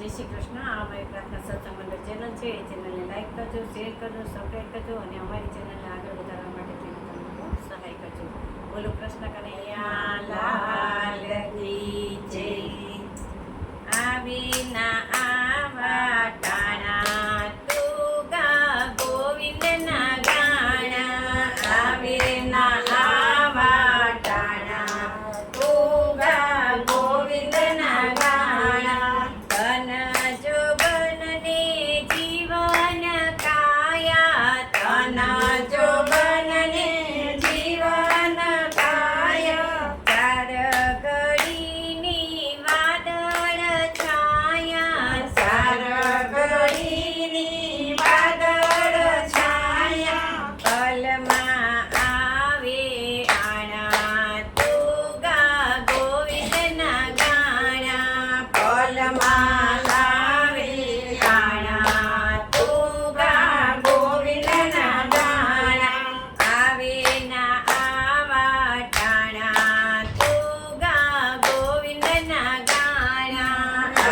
જય શ્રી કૃષ્ણ. આ અમારી પ્રાર્થના સત્સંગ મંડળ ચેનલ છે. એ ચેનલને લાઈક કરજો, શેર કરજો, સબસ્ક્રાઈબ કરજો અને અમારી ચેનલને આગળ વધારવા માટે તમે સહાય કરજો. બોલો કૃષ્ણ કનૈયા લાલ કી જય. આવી ના આવા ટાણા તું ગા ગોવિંદ ના ગાણા. આવી ના આવા ટાણા તું ગા ગોવિંદ ના ગાણા. તન જો બનને જીવન કાયા, તન જો બનને જીવન કાયા. ચાર ઘડીની વાદળ છાયા, ચાર ઘડીની વાદળ છાયા. પલમાં આવે આણા તું ગા ગોવિંદ ના ગાણા. પલમાં આવે આણા તું ગા ગોવિંદ ના ગાણા. આવે ના આવા ટાણા તું ગા ગોવિંદ ના ગાણા.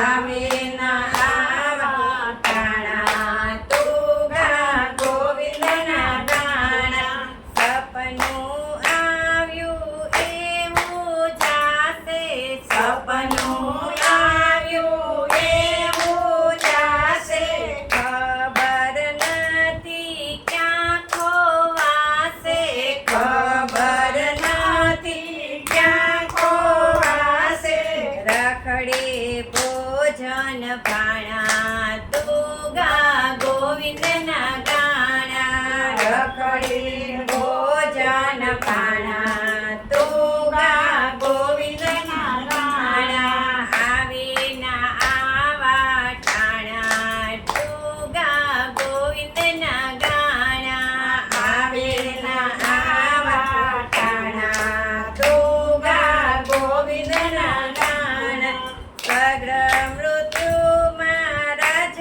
આવે ના આવા ટાણા તું ગા ગોવિંદ ના ગાણા. સપનું આવ્યું એવું જાશે, સપનું આવ્યું એવું જાશે. ખબર નથી ક્યાં ખોવાશે, ખબર નથી ક્યાં ખોવાશે. રખડે ભોજન ભાણા તું ગા ગોવિંદ ના ગાણા. રખડે ભોજન ભાણા તું ગા ગોવિંદ ના ગાણા. આવે ના આવા ટાણા તું ગા ગોવિંદ ના ગાણા. આવે ના આવા ટાણા તું ગા ગોવિંદ ના ગાણા. સગ્ર મૃત્યુમાં રાજ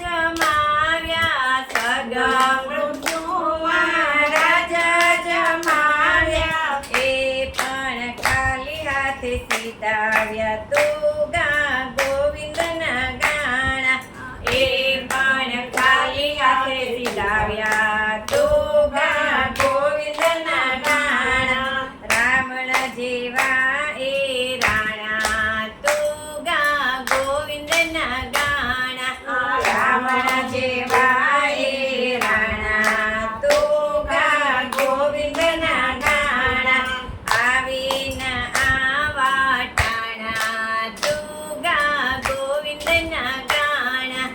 જમાવ્યા, સગ્ર મૃત્યુમાં રાજ જમાવ્યા. એ પણ ખાલી હાથે સીધાવ્યા તું ગા ગોવિંદ ના ગાણા. એ પણ ખાલી હાથે સીધાવ્યા તું ગા ગોવિંદ ના ગાણા. રાવણ જેવા એ રાણા તું ગા ગોવિંદ ના ગાણા. રાવણ જેવા એ રાણા તું ગા ગોવિંદ ના ગાણા. આવી ના આવા ટાણા તું ગા ગોવિંદ ના ગાણા.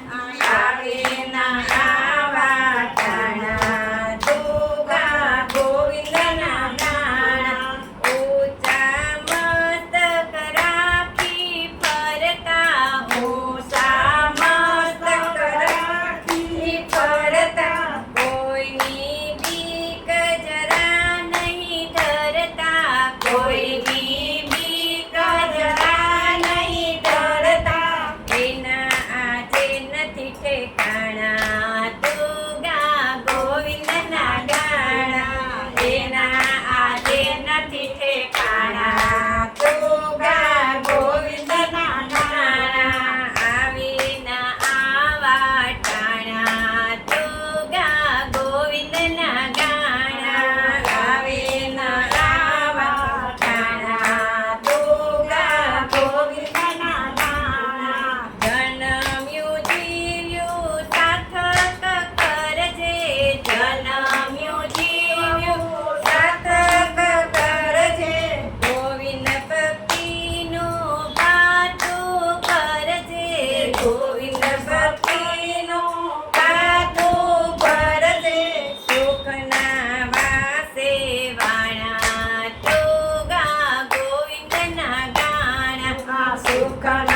આવી ના આવા ટાણા તું ગા ગોવિંદ ના ગાણા. ઊંચા મસ્તક રાખી ફરતા, ઊંચા મસ્તક રાખી ફરતા. કોઈની બીક જરા નહીં ડરતા, કોઈની બીક જરા નહીં ડરતા. એના આજે નથી ઠેકાણા તું ગા ગોવિંદ ના ગાણા. એના આજે નથી ઠેકાણા તું ગા ગોવિંદ ના ગાણા. આવી ના આવા ટાણા તું ગા ગોવિંદ ના ગાણા. આવી ના આવા ટાણા તું ગા ગોવિંદ ના ગાણા. જન્મ્યું જીવ્યું સાર્થક કરજે, જન્મ્યું જીવ્યું સાર્થક કરજે. ગોવિંદ ભક્તિનું ગાતું કરજે, ગોવિંદ ભક્તિનું ગાતું કરજે. સુખના વાસે વાણા તું ગા ગોવિંદ ના ગાણા. સુખના